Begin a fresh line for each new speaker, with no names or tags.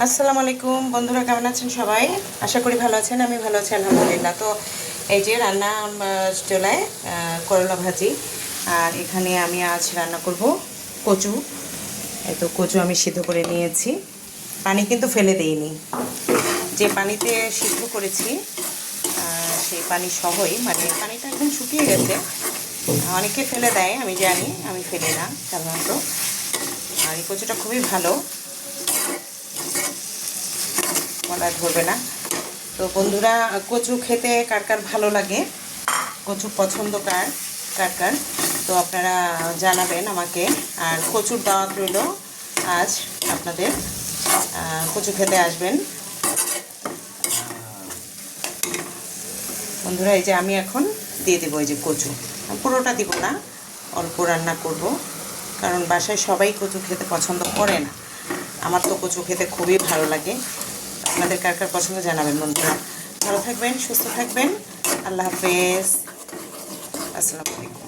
আসসালামু আলাইকুম বন্ধুরা, কেমন আছেন সবাই? আশা করি ভালো আছেন। আমি ভালো আছি আলহামদুলিল্লাহ। তো এই যে রান্না চুলায় করলা ভাজি, আর এখানে আমি আজ রান্না করব কচু। এই তো কচু আমি সিদ্ধ করে নিয়েছি, পানি কিন্তু ফেলে দিইনি। যে পানিতে সিদ্ধ করেছি সেই পানি সহই, মানে পানিটা একদম শুকিয়ে গেছে। অনেকে ফেলে দেয়, আমি জানি, আমি ফেলি না সাধারণত। আর এই কচুটা খুবই ভালো, গলা ধরবে না। তো বন্ধুরা, কচু খেতে কার কার ভালো লাগে, কচু পছন্দ কার কার কার, তো আপনারা জানাবেন আমাকে। আর কচুর দাওয়াত রইল আজ আপনাদের, কচু খেতে আসবেন বন্ধুরা। এই যে আমি এখন দিয়ে দেবো এই যে কচু, পুরোটা দিব না, অল্প রান্না করব, কারণ বাসায় সবাই কচু খেতে পছন্দ করে না। আমার তো কচু খেতে খুবই ভালো লাগে। আপনাদের কার কার পছন্দ জানাবেন বন্ধুরা। ভালো থাকবেন, সুস্থ থাকবেন। আল্লাহ হাফেজ, আসসালামু আলাইকুম।